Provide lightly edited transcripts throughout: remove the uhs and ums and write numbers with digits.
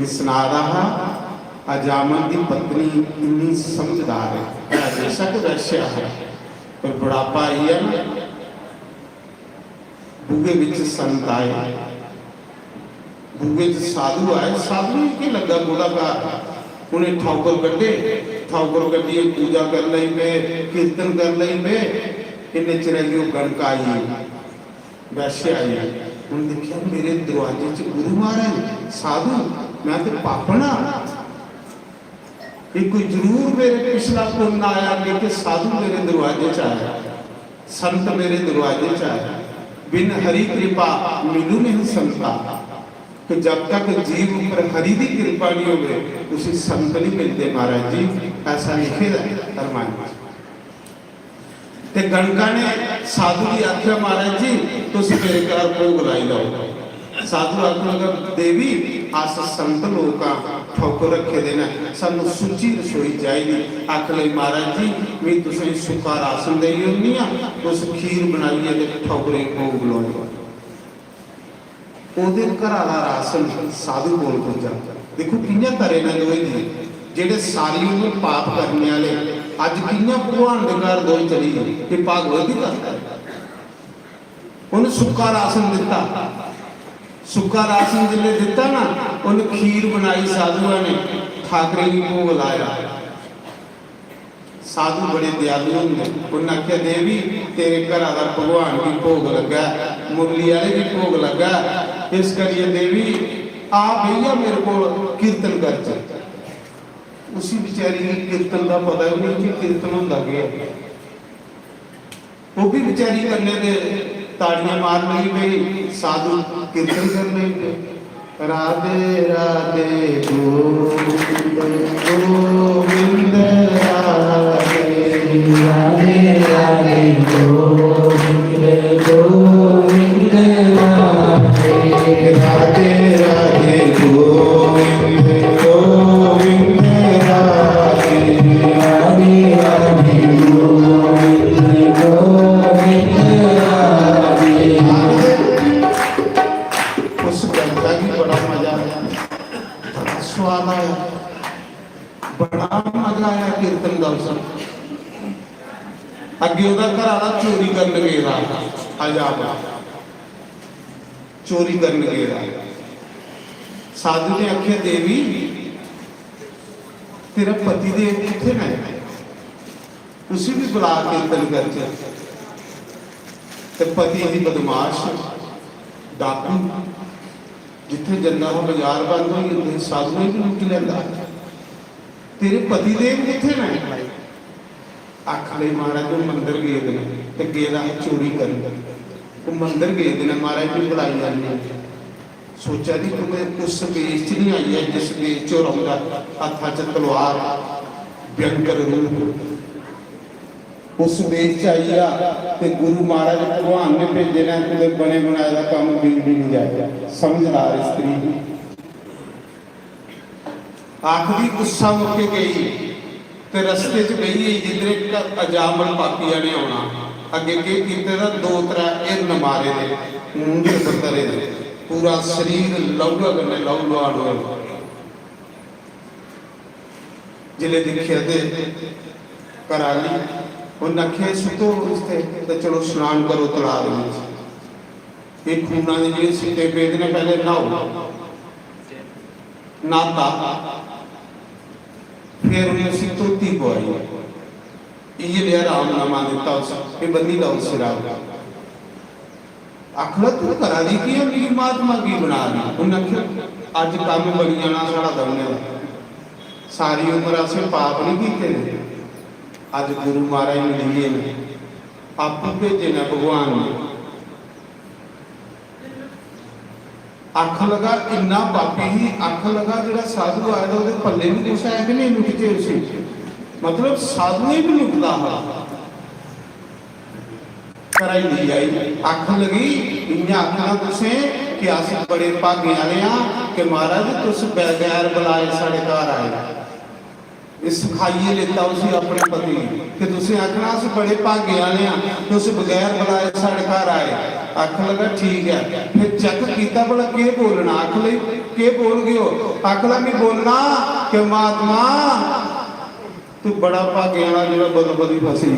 कि सुना रहा अजामन की पत्नी इन्नी समझदार है, बेशक वैश्या है पर बुढ़ापा आई है ना। बूहे विच संत आए, बूहे च साधु आए, साधु की लगा गोलाकार, उन्हें ठौकर कटे, ठौकर कटी पूजा कर ली पे, कीर्तन कर ली पे, इन्हें चिरगी गणका आई, वैश्य आई। उन्हें देखिया मेरे दरवाजे च गुरु महाराज साधु, मैं तो पापना, ये कोई जरूर मेरे पिछला पुण्य आया कि साधु मेरे दरवाजे च आया, संत मेरे दरवाजे च आया। बिन हरि कृपा मिलू नहीं संता, कि जब तक जीव पर हरि की कृपा नहीं होवे उसी संत नहीं मिलते महाराज जी, ऐसा लिखे रामायण। ते गणका ने साधु की आख्या महाराज जी तुम मेरे घर भोग लाई लो। साधु आखन लगा देवी अस संत लोग ठौकर रखे देना, सानू सुची रसोई चाहिए। आख लई महाराज जी मैं तुसें सुखा राशन दे होनी आ, उस खीर बनाई है ते ठौकरे भोग लाओ। ਉਹਦੇ ਘਰ ਵਾਲਾ ਰਾਸ਼ਨ ਸਾਧੂ ਕੋਲ ਪਹੁੰਚਾ। ਦੇਖੋ ਕਿੰਨਾ ਕਰੇ ਨਾ ਦੋਏ ਜੀ, ਜਿਹੜੇ ਸਾਰੀ ਉਮਰ ਪਾਪ ਕਰਨੇ ਵਾਲੇ ਅੱਜ ਕਿੰਨਾ ਭਗਵਾਨ ਦੇ ਘਰ ਦੋਏ ਚਲੀ ਗਈ ਕਿ ਭਾਗਵਤ ਦੀ ਕਰਦਾ। ਉਹਨੂੰ ਸੁੱਕਾ ਰਾਸ਼ਨ ਦਿੱਤਾ, ਸੁੱਕਾ ਰਾਸ਼ਨ ਜਿੱਲੇ ਦਿੱਤਾ ਨਾ ਉਹਨੇ ਖੀਰ ਬਣਾਈ, ਸਾਧੂਆਂ ਨੇ ਠਾਕਰੇ ਨੂੰ ਭੋਗ ਲਾਇਆ। साधु बड़े दयालु होंगे, उन्हें आख्या देवी तेरे घर का भगवान भी भोग लगा, मुरली वाले भी भोग लगा, इस करिए देवी आ भैया मेरे को कीर्तन कर चल। उसी बेचारी ने कीर्तन का पता नहीं कि कीर्तन होंदा क्या, वो भी बेचारी करने दे ताड़ियां मार लगी गई, साधु कीर्तन करने पे राधे राधे गोविंद गोविंद राधे राधे गोविंद गोविंद राधे राधे राधे गोविंद गोविंद राधे राधे राधे गोविंद गोविंद राधे। उस गंगा की बड़ा मजा आया, बड़ा स्वाद आया, बड़ा मजा आया कीर्तन का। अगे घर वाला चोरी करने गया, आजाद चोरी करने गया। साधु ने आख्या देवी तेरा पति देव किथे है, उसी भी बुला कीर्तन कर। पति ही बदमाश डाकू, जिथे जन्ना हो बाजार बंद हो साधु ने भी लुट लेंदा। तेरे पति देव किथे है? आख ले महाराज वो मंदिर गए ते गेदा चोरी कर, वो मंदिर गए ने महाराज भी बुलाई जाने। सोचा जी तुम्हें उस वेश च नहीं आई है जिस वेश चो रहा, हथा च तलवार भयंकर रूप, उस वेश च आई आ ते गुरु महाराज भगवान ने भेजे ने तुझे बने बनाए का काम बिल भी नहीं जाएगा। समझदार स्त्री आखिरी गुस्सा मुके गई ते रस्ते च गई जिधर अजामल पापिया ने आना। अगे के कीते दा दो त्रै इरन मारे ने, मुंडे बतरे ने, पूरा शरीर लहूआ कन्ने लहू लुहान होया। जिले दिखिया ते करा ली उन्हें आख्या सुतो उसते तो चलो स्नान करो तलाब में। ये खूना के जो सिक्के पेद ने पहले नहाओ, नाता फिर उन्हें सी धोती पवाई, ये लिया रामनामा दिता उस बंदी ला उस सिरा। आखला तू करा दी की मेरी महात्मा की बना दी। उन्हें आख्या अज काम बनी जाना साड़ा दमने का, सारी उम्र असें पाप नहीं कीते, अज गुरु महाराज मिलिए ने आप भेजे ने भगवान ने। आख लगा इन्ना पापी ही, आख लगा जो साधु आया था वो पल्ले भी कुछ है कि नहीं लुटते उसे, मतलब साधु ही भी लुटता है। कराई नहीं आई, आख लगी इन्हें आखना तुसे कि अस बड़े भागे वाले हाँ कि महाराज तुस बगैर बुलाए साढ़े घर आए। सिखाइए लेता उसी अपने पति कि तुम आखना अस बड़े भागे वाले हाँ तुम बगैर बुलाए साढ़े घर आए। आख लगा ठीक है, फिर चेक किया भला के बोलना, आख ली के बोल गए हो, आखला नहीं बोलना कि महात्मा तू बड़ा भागे वाला जो बदल बदी फसी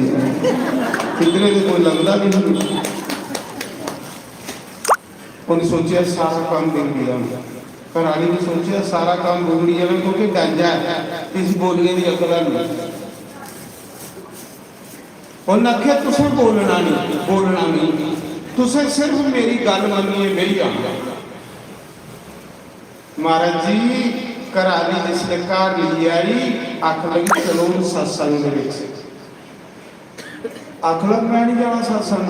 किधरे तो कोई लगता नहीं। उन्हें सोचा सारा काम दिन दिया, घराली ने सोचा सारा काम बोलनी जाए क्योंकि गांजा है इस बोलने की अकल नहीं। उन्हें आख्या तुसें बोलना नहीं तुसें सिर्फ मेरी गल मननी है, मेरी आंदा। महाराज जी घराली जिसने घर ली आई आख लगी चलो सत्संग आख लग मैं नहीं जाना सत्संग,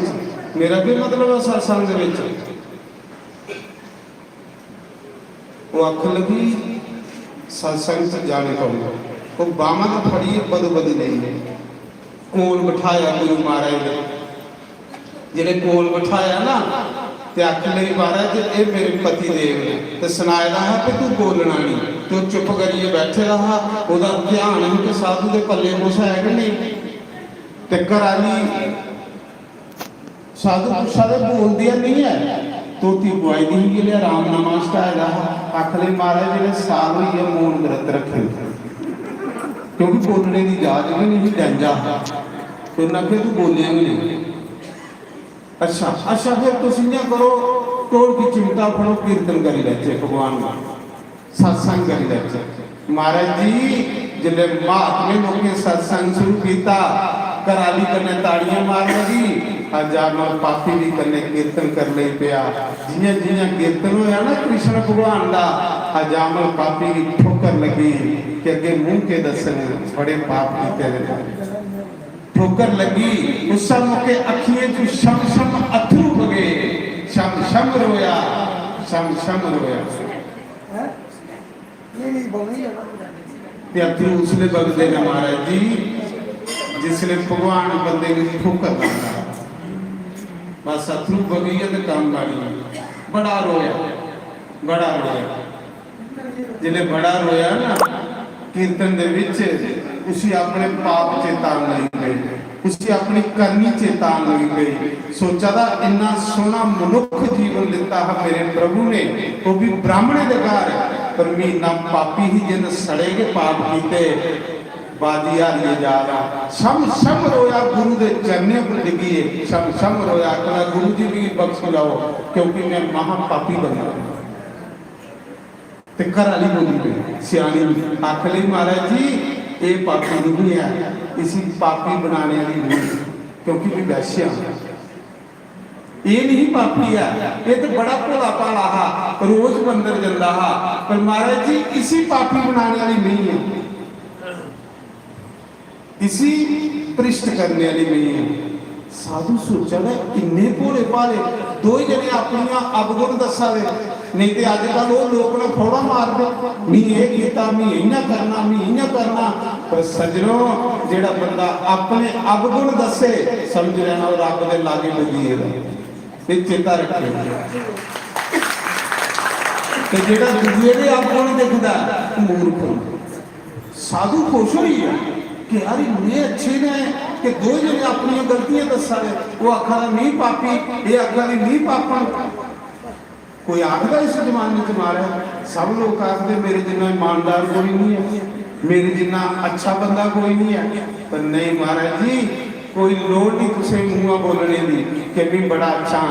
मेरा भी मतलब है सत्संग वो आख लगी सत्संग से जाने पाऊंगा। वो बामा तो फड़ी बदो बदी नहीं कोल बिठाया गुरु महाराज ने, जिन्हें कोल बिठाया ना ते आख लगी महाराज ये मेरे पति देव ने ते सुनाया है कि तू बोलना नहीं, तू चुप करिए बैठे रहा। ओदा ध्यान है कि साधु के पल्ले कुछ है कि नहीं। ते घराली साधु पुछा बोल दिया नहीं है तोती बुआई दी ही आराम नमाज आखले महाराज जो साल हुई है मौन व्रत रखे क्योंकि बोलने की जात भी नहीं गंजा तो नखे तू बोलिया भी नहीं। अच्छा फिर तुम करो तोड़ की चिमटा फड़ो कीर्तन करी लैचे भगवान का सत्संग करी लैचे। महाराज जी जिले महात्मे लोग सत्संग शुरू किया घराली कने ताड़ियां मार लगी हजारों पापी भी कने कीर्तन कर ले पिया। जियां जियां कीर्तन होया ना कृष्ण भगवान का हजारों पापी की ठोकर लगी कि अगे मुंह के दसने बड़े पाप कीते ठोकर लगी। उस मौके अखियों चू शम शम अथरू बगे शम शम रोया अथरू उसने बगते ने महाराज जी जिसने भगवान बंदे की ठोकर मारता बस अथरू बगी है तो काम गाड़ी बड़ा रोया जिन्हें बड़ा रोया ना कीर्तन दे विच उसी अपने पाप चेतान लगी गई, उसी अपनी करनी चेतान लगी गई। सोचा था इन्ना सोना मनुख जीवन दिता है मेरे प्रभु ने, वो भी ब्राह्मणे दे घर पर मीना पापी ही जिन सड़े के पाप कीते बाजी हारिए जा रहा। शम रोया गुरु के चरने पर डिगी शम रोया कहना गुरु जी भी बख्श लाओ क्योंकि मैं महापापी बना। ते घर वाली बोली गई सियानी आख ली महाराज जी ये पापी नहीं है, इसी पापी बनाने वाली नहीं क्योंकि भी वैश्या ये नहीं पापी है, ये तो बड़ा भोला भाला हा रोज मंदिर जाता हा पर महाराज जी इसी पापी बनाने वाली नहीं है, इसी पृष्ठ करने वाली नहीं है। साधु सोचा ना इन्ने भोले भाले दो ही जने अपन अवगुण दसा दे नहीं तो अजकल वो लोग ने थोड़ा मार दो मी ये किया मी इना करना पर सजनों जेड़ा बंदा अपने अवगुण दसे समझ लेना वो रब के लागे लगी चेता रखे जेड़ा दूजे के अवगुण दिखता मूर्ख। साधु खुश हुई है कि यार इन्ने अच्छे ने कि दो जने अपनी गलतियां दसा दे, वो आखा नहीं पापी ये आखा नहीं पापन। कोई आखदा इस जमाने च मारा सब लोग आखते मेरे जिन्ना ईमानदार कोई नहीं है, मेरे जिन्ना अच्छा बंदा कोई नहीं है। पर नहीं महाराज जी कोई लोड़ नहीं तुझे मुँह बोलने की कि मैं बड़ा अच्छा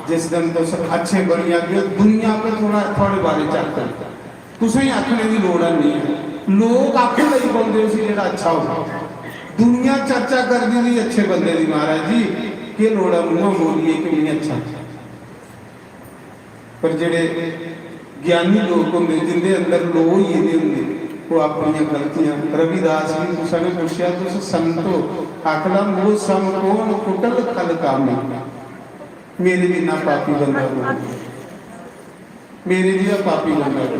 जिस दिन तो अच्छे बनी आगे दुनिया पर थोड़े बारे चलते तुझे आखने की लोड़ नहीं है। लोग आख नहीं बोलते उसी जो अच्छा हो दुनिया चर्चा कर दी अच्छे बंदे की। महाराज जी के लोड़ा मुँह बोलिए कि नहीं अच्छा पर जेडे ज्ञानी लोग होंगे जिंदे अंदर लोग ही होंगे वो अपनी गलतियां। रविदास जी तुसा ने पूछा तुम संत हो आखला वो सम कौन कुटल खल कामी मेरे जिन्ना पापी बंदा को मेरे जिहा पापी बंदा को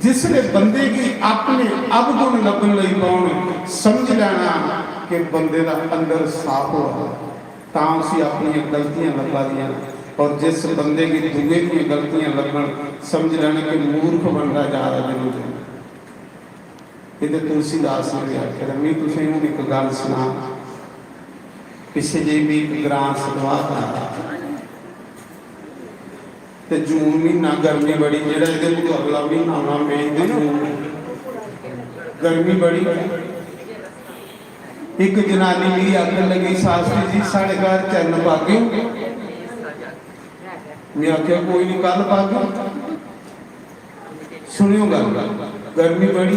जिसने बंदे की अपने अवगुण लभन लई पाउण समझ लेना कि बंदे का अंदर साफ हो तां उसी अपनी गलतियां लभा दियां और जिस बंदे की दूसरे की गलतियां लगन समझ लेना कि मूर्ख बनता जा रहा है। ये तुलसीदास ने भी आख्या मैं तुसें हूँ एक गल सुना पिछे जे भी एक ग्रां सदवा ते जून महीना गर्मी बड़ी जेड़ा इहदे कोल अगला महीना आना मई दे जून गर्मी बड़ी एक जनानी मेरी आखन लगी शास्त्री जी साढ़े घर चरण पागे मैं आख्या कोई नहीं कल पागे सुनियो गल गर्मी बड़ी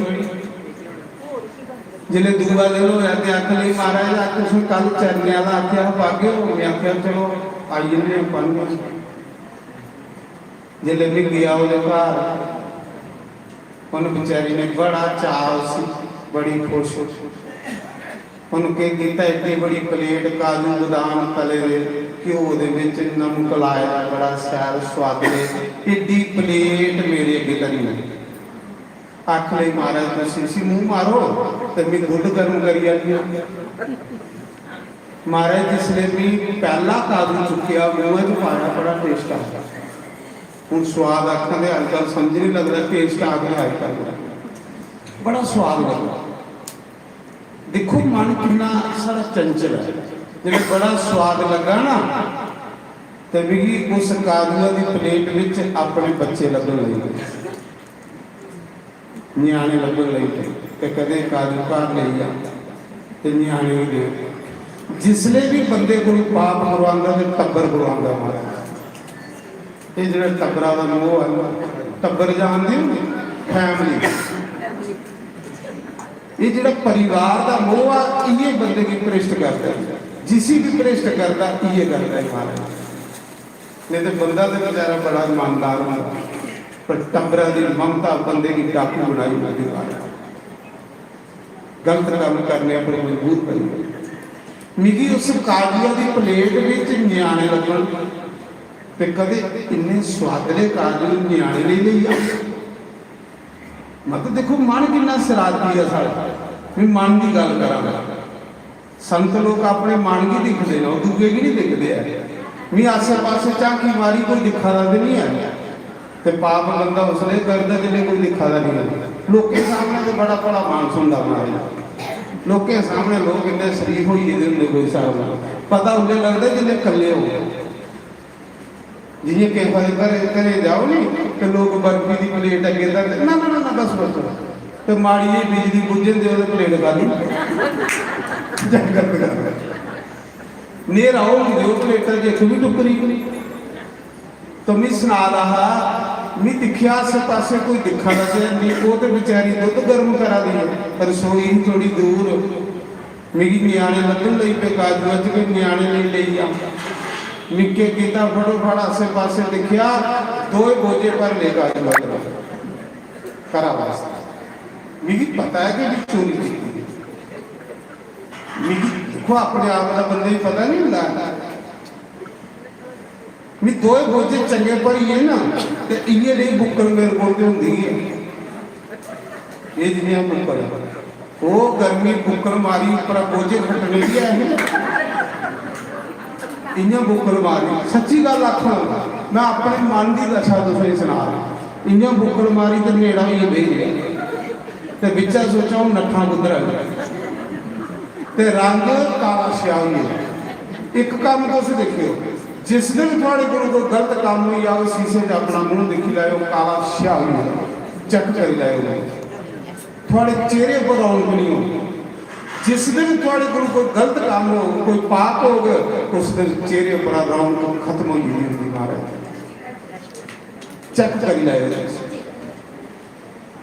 जिले दूआ दिन होया ते आख लई महाराज अज तुसीं कल चरने वाला आख्या पागे हो मैं आख्या चलो आई जन्ने पढ़ने जिले मैं गया वो घर उन बेचारी ने बड़ा चाव सी बड़ी खुश उनके किया एड्डी बड़ी प्लेट काजू बदाम तले दे घ्यो दे विच नमक लाया बड़ा सैल स्वादले एड्डी प्लेट मेरे अगे धरी आख लई महाराज तुसीं मूँह मारो तो मैं गुड गर्म करी आई महाराज जिसले मैं पहला काजू चुकिया मूँह च पाया बड़ा टेस्ट आता हूँ स्वाद अखा दे अजकल समझ नहीं लगता टेस्ट आ गया अजकल बड़ा स्वाद लगता देखो मन कितना सारा चंचल है जब बड़ा स्वाद लगा ना तो भी उस काजूआ की प्लेट में अपने बच्चे लगन लगे न्याणे लगन लगे तो कदे काजू घर ले जा तो न्याणे भी दे जिसले भी बंदे को पाप करवांदा तो टब्बर करवांदा मारा ये जो टब्बरा का मोह है टब्बर जानते हो फैमिली ये जो परिवार का मोह आ ये बंदे की भ्रिष्ट करता है जिसी भी भ्रिष्ट करता ये करता है महाराज नहीं तो बंदा तो बेचारा बड़ा ईमानदार होगा पर टब्बरा की ममता बंदे की डाकू बनाई होती गलत काम करने पर मजबूर करी मिगी उस काजूआ की प्लेट में न्याणे लगन तो कदे इन्ने स्वादले काजू न्याणे ले लिया मतलब देखो मन कितना शरारती है साढ़ा मैं मन की गल करा संत लोग अपने मन की दिखते हैं दूजे की नहीं दिखते हैं मैं आसे पासे झांकी मारी कोई दिखा तो नहीं है तो पाप बंदा उसने करता जिले कोई दिखा नहीं है लोगों के सामने तो बड़ा बड़ा मानस होंगे हमारे लोगों के सामने लोग इन्ने शरीफ हो होंगे कोई हिसाब पता उन्हें लगता जिले कले हो जिये घरे जाओ नहीं तो लोग बर्फी की प्लेट अगे धरते ना ना ना ना बस बस तो माड़ी जी बिजली बुझन दे प्लेट खाली नेर आओ दो प्लेटा एक भी टुकरी तो मैं सुना रहा मैं दिखा आसे पासे कोई दिखा लगे वो तो बेचारी दुध गर्म करा दी रसोई ही थोड़ी दूर मेरी न्याणे लगन लई पे काजू अच के न्याणे नहीं ले आ निके किता फटोफट आसे पासे देखिया दो बोझे पर लेगा करा वास्ता मिगी पता है कि चोरी की मिगी देखो अपने आप का बंदे पता नहीं होता मैं दो बोझे चंगे पर ही है ना तो इन्हें नहीं बुक्कल मेरे को होंगी है ये जिन्हें बुक्कल वो गर्मी बुक्कल मारी पर बोझे खटने की है इन्हें बुक्कल मारी सच्ची गल आखना मैं अपने मन की दशा तुसें सुना इन्हें बुक्कल मारी तो नेड़ा ही बेच गया तो बिचा सोचा हूँ नट्ठा कुदर ते रंग काला स्याही एक काम तुम देखियो जिस दिन थोड़े को कोई गलत काम हुई आओ शीशे से अपना मुंह देखी लाओ काला स्याही चेक कर लाओ थोड़े चेहरे पर रौनक नहीं हो जिस दिन थोड़े को कोई गलत काम हो कोई पाप हो गए उस दिन चेहरे पर रौनक खत्म हो गई महाराज चेक कर लाओ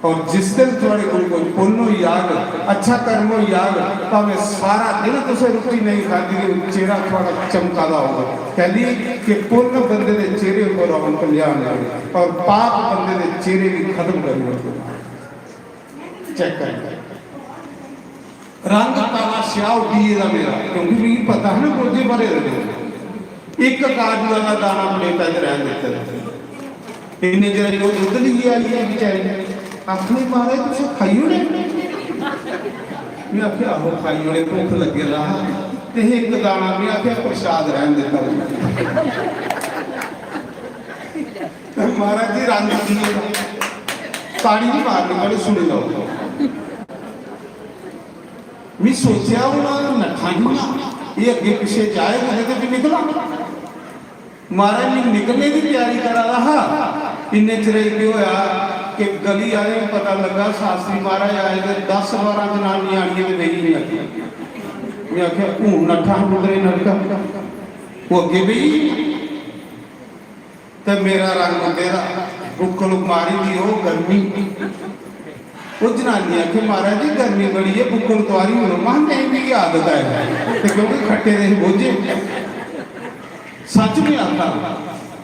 और जिस दिन थोड़े को कोई पुण्य याग अच्छा कर्म याग भावे सारा दिन तुसे रोटी नहीं खाती चेहरा थोड़ा चमकादा होगा कहली कि पुण्य बंदे के चेहरे पर रौनक लिया और पाप बंदे के चेहरे भी खत्म कर चेक कर रंग काला स्याह उठी है मेरा क्योंकि भी पता है ना बोझे भरे रहे एक काजू का दाना प्लेटा च रहन देते इन्हें जरा जो दुध ली आई है बेचारे आखने मारे तुम खाई होने मैं आख्या आहो खाई होने भुख लगे रहा तो एक दाना मैं आख्या प्रसाद रहन देता महाराज जी रंग पानी नहीं मारने वाले सुन लो मैं सोचा हूँ नठा जिया ये अगे पिछे जाए तो भी निकला महाराज ने निकलने की तैयारी करा रहा इन्ने चिर की होया कि गली आए पता लगा शास्त्री महाराज आए थे 10-12 जनानियां आनियां गई नहीं आखिया मैं आख्या हूं नठा उधरे नठा वो अगे भी तो मेरा रंग तेरा बुक्कल मारी दी वो गर्मी वो जनानी आखे महाराज जी गर्मी बड़ी है बुक्कल तुआरी हो मां नहीं मेरी आदत है तो क्योंकि खट्टे रहे बोझे सच में आता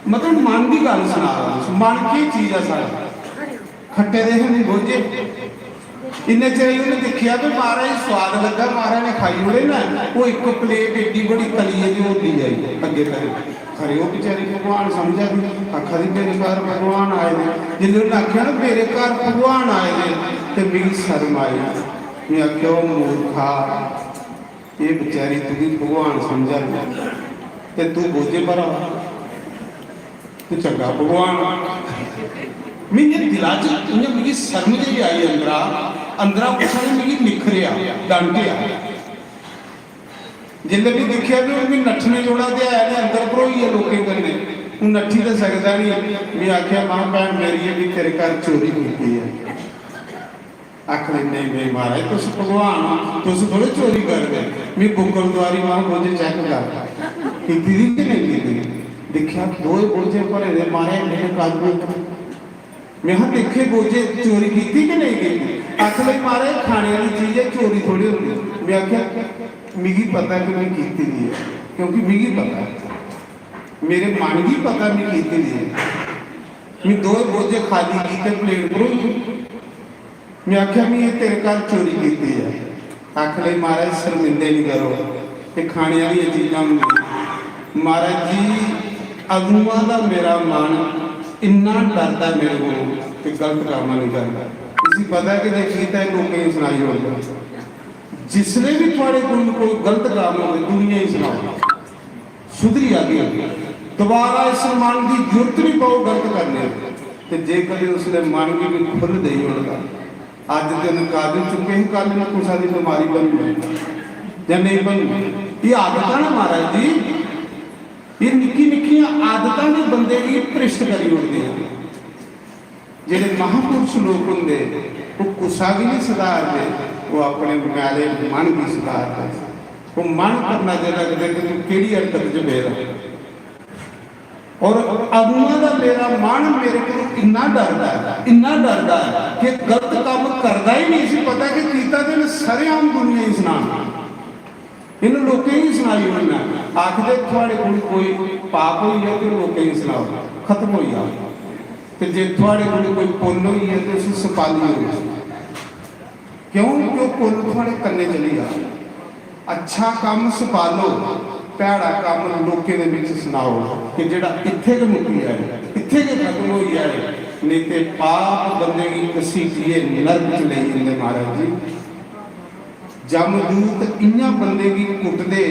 मतलब मन की गल सुना रहा मन की चीज है सारा खट्टे रहे नहीं बोझे इन्ने चिर उन्हें देखा भी महाराज स्वाद लगा महाराज ने खाई उड़े ना वो एक प्लेट एडी बड़ी तलीए जो होती जाए अगे तक खरे वो बेचारी भगवान समझा भी आखा दी मेरे घर भगवान आए थे जिन्हें उन्हें आख्या ना मेरे घर भगवान आए थे तो मेरी शर्म आई मैं आख्या वो मूर्खा ये बेचारी तुझी भगवान समझा ते तू बोझे भरा तू चंगा भगवान मेरे दिला च मेरी शर्म जी आई अंदरा कुछ मिगी निखरिया डांटिया जिले भी देखा भी उन्हें नठने जोड़ा तो आया ने अंदर भरोई है लोगों कन्ने हूँ नठी तो सकता नहीं मैं आख्या मां भैन मेरी है भी तेरे घर चोरी की है आख नहीं नहीं महाराज तुम भगवान तुम थोड़े चोरी कर दे मैं बुक्कल द्वारी मां बोझे चेक कर की कि नहीं की देखा दो बोझे भरे दे मारे मेरे काज मैं हाँ देखे बोझे चोरी की कि नहीं की आख भाई मारे खाने वाली चीज है चोरी थोड़ी होती मैं आख्या मिगी पता कि मैं की नहीं है क्योंकि मिगी पता है मेरे मन की पता मैं की नहीं है मैं 2 बोझे खाली की प्लेट भरोई मैं आख्या मैं ये तेरे घर चोरी की है आख ले महाराज शर्मिंदे नहीं करो ये खाने वाली चीज़ा महाराज जी अगुआ का मेरा मन इन्ना डरता मेरे को कि गलत काम नहीं करता इसी पता है कि देखिए लोगों सुनाई होगा जिसने भी थोड़े कोई गलत काम हो दुनिया ही सुनाओ सुधरी आ गई दोबारा इस मन की जरूरत नहीं पाओ गलत करने तो जे कभी उसने मन की भी खुल दे होगा अज दिन काबिल चुके हैं कल में कुछ की बीमारी बन गई या नहीं बन गई ये आदत ना महाराज जी ये निक्की निक्कियां आदत ने बंदे की भ्रिष्ट करी उड़ती हैं जेडे महापुरुष लोग होंगे वो गुस्सा भी नहीं सुधारते वो अपने मैले मन भी सुधारते वो मन करना चाहिए लगता कि तू केड़ी हरकत च बेरा और अगुआ का मेरा मन मेरे को इन्ना डरता है कि गलत काम करता ही नहीं सी पता कि कीता तो सरेआम दुनिया ही सुना इन लोगों ही सुनाई होना आखिर थोड़े कोई पाप हुई है तो लोगों ही सुनाओ खत्म हो जाओ तो जे थोड़े कोई पुण्य हुई है तो उसे सपाली हो क्यों क्यों पुण्य थोड़े करने चली जाओ अच्छा काम सपालो भैड़ा काम लोगों के सुनाओ कि जेड़ा इत्थे के मुक्की है इत्थे के खत्म हो जाए नहीं तो पाप बंदे की घसीटिए नरक च ले जाते महाराज जी जमदूत इन्ना बंदे की कुटदे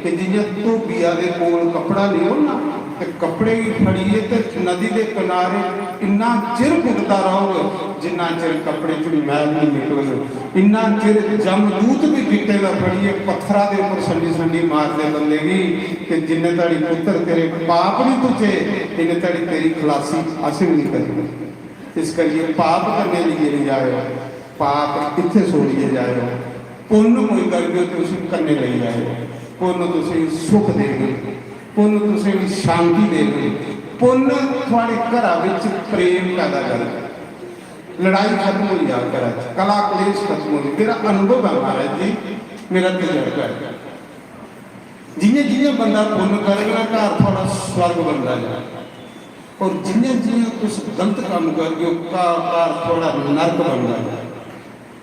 कि जियां धोबिया के कोल कपड़ा लियो ना तो कपड़े की फड़िए तो नदी के किनारे इन्ना चिर कुटता रहोगे जिन्ना चिर कपड़े च मैल नहीं निकलोगे इन्ना चिर जमदूत भी गिट्टे का फड़िए पत्थर के उपर संडी संडी मारते बंदे भी कि जिन्ने ताड़ी पुत्र तेरे पाप नहीं तुझे इन्हें ताड़ी तेरी खलासी हासिल नहीं करेगी इस करिए पाप करने लिए नहीं जाए पाप इतने छोड़िए जाए पुण्य कोई करके तुम करने ले जाए पुण्य तुम सुख देंगे पुण्य तुम शांति देंगे पुण्य थोड़े घर प्रेम पैदा कर लड़ाई खत्म हो जाए घर कला क्लेश खत्म हो जाए मेरा अनुभव है महाराज जी मेरा तजर्बा है जिन्हें जिन्हें बंदा पुण्य करेगा घर थोड़ा स्वर्ग बनता है और जिन्हें जिन्हें कुछ गलत काम करके घर थोड़ा नरक बनता है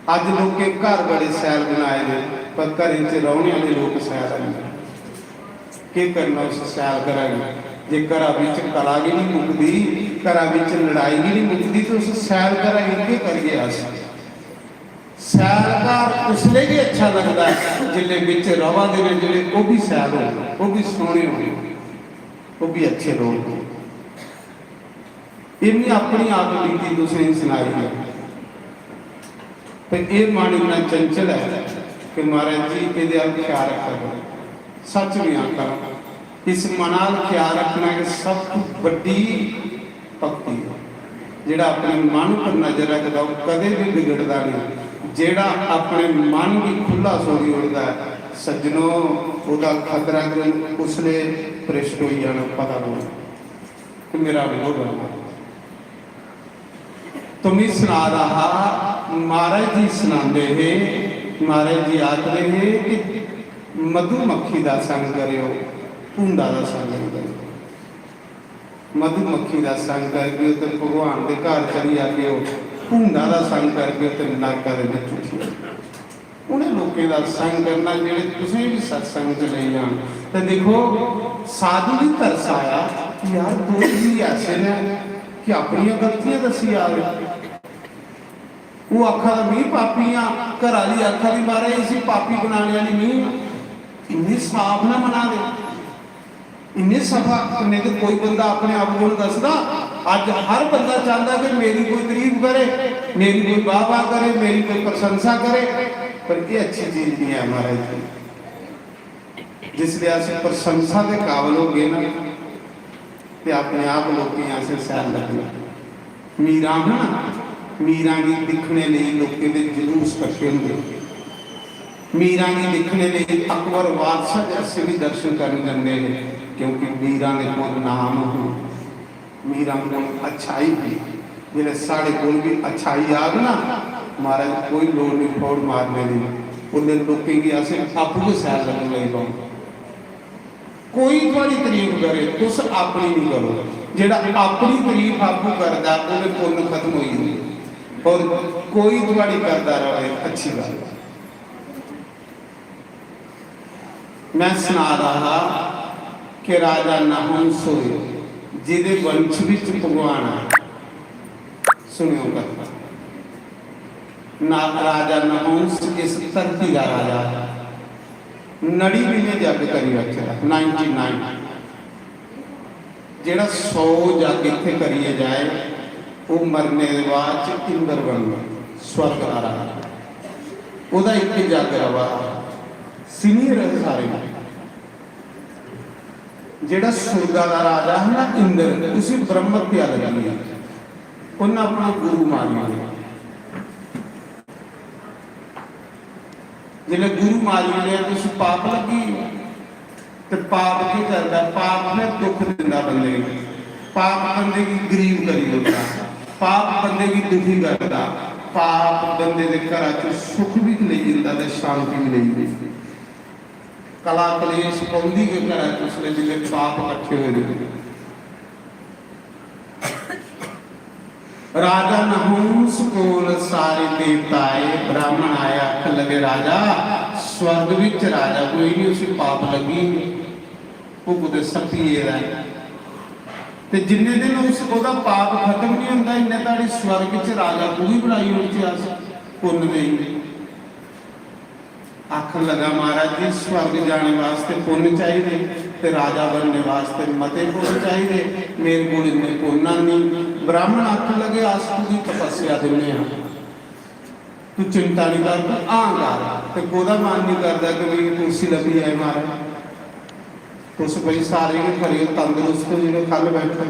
अज लोग घर बड़े सैल बनाए ने पर घर च रहने वाले लोग सैल आए की करना उस सैल करांगे जे घर कला भी नहीं मुकती घर लड़ाई भी नहीं मुकती तो उस सैल करांगे की करिए अस सैल घर उसले भी अच्छा लगता है जिले बिच रवा दे जिले वो भी सैल हो वो भी सोहने हो वो भी अच्छे लोग हो इन्हें अपनी आप बीती दूसरे सुनाई है तो ये मन इन्ना चंचल है कि महाराज जी ये ख्याल रखा, सच भी आखा इस मनाल ख्याल रखना कि सब वड्डी भक्ति है। जिहड़ा अपने मन पर नजर रखता वो कदे भी बिगड़ता नहीं। जिहड़ा अपने मन की खुला सोरी उड़ता है सज्जनों वह खतरा कि उसने भ्रिष्ट हो जाना, पता नहीं मेरा अनुभव बनना। तुम्हें सुना रहा महाराज जी सुनाते है, महाराज जी आखते हैं कि मधुमक्खी का संग करो, भूंडा का संग करो। मधुमक्खी का संग करके तो भगवान के घर चली आके भूंडा का संग करके तो नाका दे विच उठी। उन्हें लोगों का संग करना जेडे तुसीं भी सत्संग च ले जान तो देखो साधु भी तरस आया कि यार दो जी ऐसे ने कि अपन गलतियां दसी आ रहे। वो आखा मी पापियां घर वाली आखा भी मारे इसी पापी बनाने वाली मी इन्नी साफ ना मना दे, इन्नी सफा करने के कोई बंदा अपने आप को दसदा। अज हर बंदा चाहता कि मेरी कोई तारीफ करे, मेरी कोई वाह वाह करे, मेरी कोई प्रशंसा करे, पर ये अच्छी चीज नहीं है महाराज जी। जिसलिए असं प्रशंसा के काबिल हो गए ना तो अपने आप लोग यहाँ से सैर लगना। मीरा है ना, मीरा की दिखने लिए लोगों के जुलूस कट्ठे होंगे। मीरा की दिखने लिए अकबर बादशाह जैसे भी दर्शन करने जाते हैं क्योंकि मीरा ने कोई नाम हो, मीरा को अच्छाई भी जिन्हें साढ़े को भी अच्छाई आग ना महाराज कोई लोग नहीं फोड़ मारने नहीं। उन्हें लोगों की ऐसे आपको सैर लगने लगे पाओ। कोई थोड़ी तारीफ करे तुस अपनी नहीं करो, जेड़ा अपनी तारीफ आपको करता उन्हें पुण्य खत्म हो गई और कोई थोड़ी करता रहे अच्छी बात। मैं सुना रहा कि राजा नहुंस होए जिहदे वंश विच भगवान है। सुनियो कथा ना राजा नहुंस इस धरती का राजा है। नड़ी भी ने जग करी रखा 99 जेड़ा 100 जग इत्थे करिए जाए वो मरने के बाद इंद्र बन स्वर्ग का राजा। वह एक जग रवा सीनियर है सारे जेड़ा स्वर्गा का राजा है ना इंद्र उसी ब्रह्म हत्या लगी है। उन्हें अपना गुरु मान लिया। जिले गुरु मान लिया तो उस पाप लगी तो पाप की करता पाप में दुख दिंदा बंदे को। पाप बंदे की गरीब करी होता, पाप बंदे की दुखी करता, पाप बंदे के घर सुख भी ले जाता शांति भी ले जाती। कला कलेश पौंदी के घर उसने जिले पाप इकट्ठे हुए। राजा नहुंस कोल सारे देवता आए, ब्राह्मण आया आखन लगे राजा स्वर्ग विच राजा कोई नहीं उसी पाप लगी वो कुछ सती ते जिन्ने दिन उस ओदा पाप खत्म नहीं होता इन्ने ताड़ी स्वर्ग विच राजा पूरी बनाई उस पुण्य नहीं। आखन लगा महाराज जी स्वर्ग जाने वास्ते पुण्य चाहिए ते राजा बनने वास्ते मते पुण्य चाहिए, मेरे को इन्ने पुण्य नहीं। ब्राह्मण आखन लगे अस तू तपस्या देने हाँ तू चिंता नहीं कर तू आ कर कोदा मन नहीं करता कि मेरी कुर्सी लगी है महाराज तुस भाई सारे खड़े तंदुरुस्त जो कल बैठे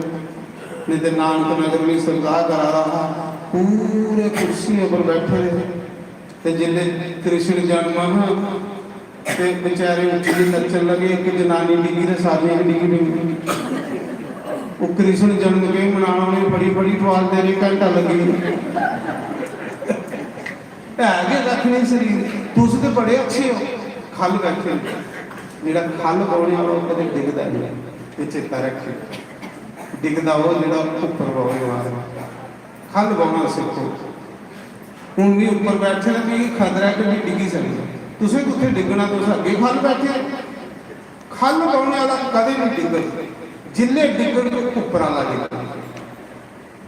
नहीं तो नानक नगर में सरदार करा रहा पूरे कुर्सी पर बैठे रहे। जिले कृष्ण जन्म ते बेचारे उठी नचन लगे एक जनानी डिगी तो सारियां डिगी नहीं। वो कृष्ण जन्म के मनाने में बड़ी बड़ी टवाल दे रही घंटा लगी है कख नहीं शरीर तुस तो बड़े अच्छे हो। खल बैठे जो खल पाने वाला कदे डिगता नहीं चेता रखे डिगता वो जो उपर पाने वाला खल पाना सीखो। हूँ भी उपर बैठे ना भी खतरा कि भी डिगी सकते तुम कुछ डिगना तुम अगे खल बैठे खल पाने वाला कदे नहीं डिग जिले डिगन तो उपर वाला डिग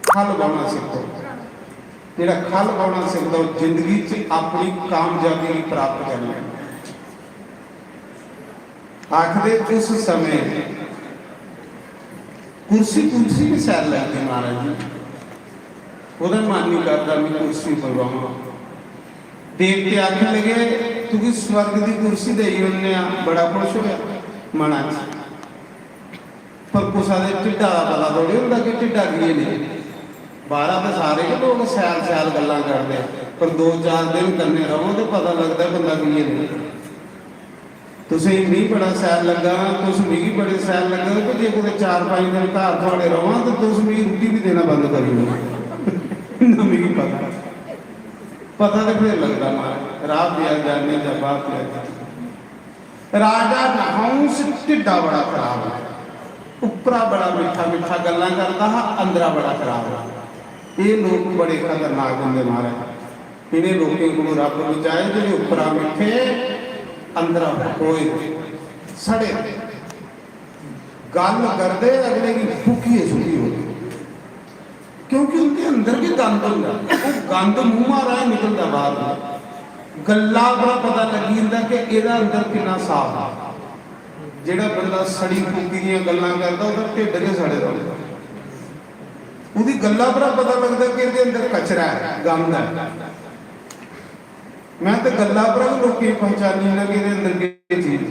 खल पाना सीखो। जो खल पाना सीखता जिंदगी अपनी कामयाबी प्राप्त करना। आखिर उस समय कुर्सी कुर्सी भी सैर लगती महाराज जी वह मन नहीं करता मैं कुर्सी पर बहां। देवते आखन लगे ਤੁਸੀਂ स्वर्ग की कुर्सी दे उन्ने बड़ा खुश होया मना च। पर कुसा दे ढिड्डा दा पता थोड़ी हुंदा कि ढिड्डा की नहीं। बाहर तो सारे के लोग सैल सैल गल्लां करदे, पर 2-4 दिन कन्ने रहो तो पता लगता बंदा की नहीं। तुसें मी बड़ा सैल लगा, तुस मिगी बड़े सैल लगा, तो जे कोई 4-5 दिन घर थोड़े रहो तो तुस मिगी रुट्टी भी देना बंद करी ना मिगी पता तो फिर लगता मार राह पिया जाने जब बाप पिया। राजा नहुस ढिड्डा बड़ा खराब है, उपरा बड़ा मिठा मिठा गल्लां करता है, अंदरा बड़ा खराब है। ये लोग बड़े खतरनाक होंगे महाराज। इन्हें लोगों को रब बचाए जो उपरा मिठे अंदरा होए सड़े गल करते अगले की फूकी सुखी हो, क्योंकि उनके अंदर भी गंद होता, वो गंद मुंह राह निकलता बाहर। गल्ला बड़ा पता लगी जाता कि ਇਹਦਾ अंदर कितना साफ है। ਜਿਹੜਾ ਬੰਦਾ सड़ी फूकी ਦੀਆਂ ਗੱਲਾਂ करता ਉਹਦਾ ਢਿੱਡ के सड़े रहता, ਉਹਦੀ ਗੱਲਾਂ ਬੜਾ पता लगता कि ਇਹਦੇ अंदर कचरा है, गंद है। मैं तो गल्ला बड़ा लोग पहचानी ना कि ਇਹਦੇ अंदर ਕੀ चीज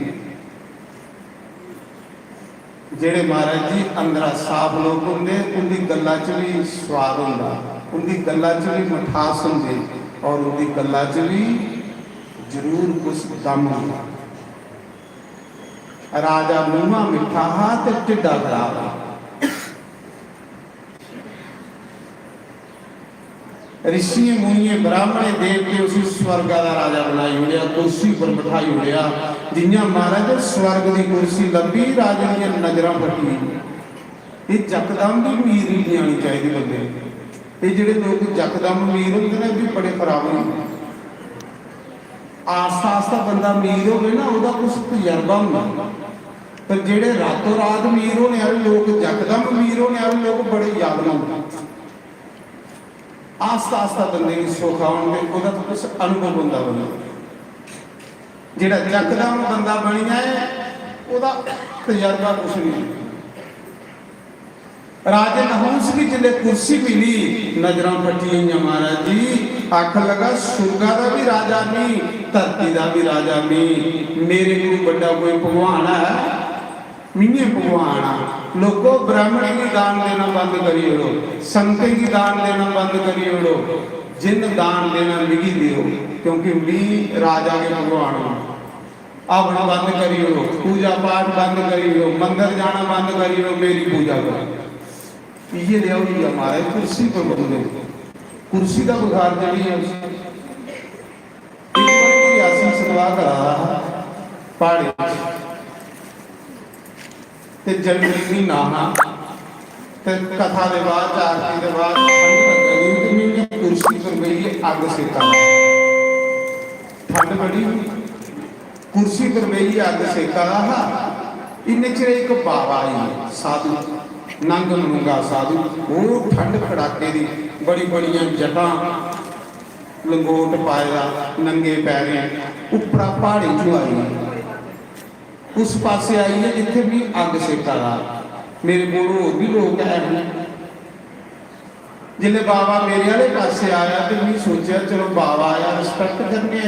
ਜਿਹੜੇ महाराज जी अंदर साफ लोग होंगे उनकी गल्ला च भी स्वाद होंदा, उनकी गल्ला च भी मिठास होंदी, और उनकी गल्ला च भी जरूर कुछ दम होंदा। राजा मुंहा मिठा हा ते ढिड्डा खराब हा। ऋषि मुनिए ब्राह्मणे देवते उसी स्वर्ग का राजा बनाई हुआ, कुर्सी पर बिठाई हुआ। जिन्या महाराज स्वर्ग की कुर्सी लभी, राजा दी नजर फटी। ये जकदम भी अमीर नहीं आनी चाहिए बंदे। ये जेडे लोग जकदम अमीर होंगे ना भी बड़े खराब होंगे। आस्ता आस्ता बंदा अमीर हो ना वह कुछ तजर्बा होंगे, पर जेडे रातों रात अमीर होने वाले लोग, जकदम अमीर होने वाले लोग बड़े याद होंगे। आस्ता आस्ता बंदे की सुख आने तो कुछ अनुभव होंगे बंदा। जेड़ा जकदम बंदा बन जाए वह तजर्बा कुछ नहीं। राजे नहुस की जिले कुर्सी मिली, नजर फटी हुई महाराज जी। आख लगा सुरगा का भी राजा नहीं, धरती का भी राजा नहीं, मेरे को बड़ा कोई भगवान है, मिनी भगवान है। लोगों ब्राह्मण की दान देना बंद करिए लो, संते की दान देना बंद करिए लो, जिन दान देना मिगी दियो, क्योंकि मी राजा के भगवान हूँ। अब बंद करिए लो, पूजा पाठ बंद करिए लो, मंदिर जाना बंद करिए लो, मेरी पूजा करो। ये ले हमारे कुर्सी पर बंदे, कुर्सी का बुखार जड़ी है। सलवाह करा पहाड़ी जनवरी महीना कथा के बाद आरती के बाद ठंड लगी, कुर्सी पर बही अग सेका, ठंड बड़ी कुर्सी पर बही अग सेका रहा। इन्ने चिर एक बाबा आई साधु, नंग मनूंगा साधु, वो ठंड कड़ाके की बड़ी बड़िया जटा लंगोट पाया, नंगे पैरे उपरा पहाड़ी चो आई, उस पासे आई है जिथे भी अग सेका रहा। मेरे को होर भी लोग है। जिले बाबा मेरे वाले पासे आया तो मैं सोचा चलो बाबा आया रिस्पैक्ट करने,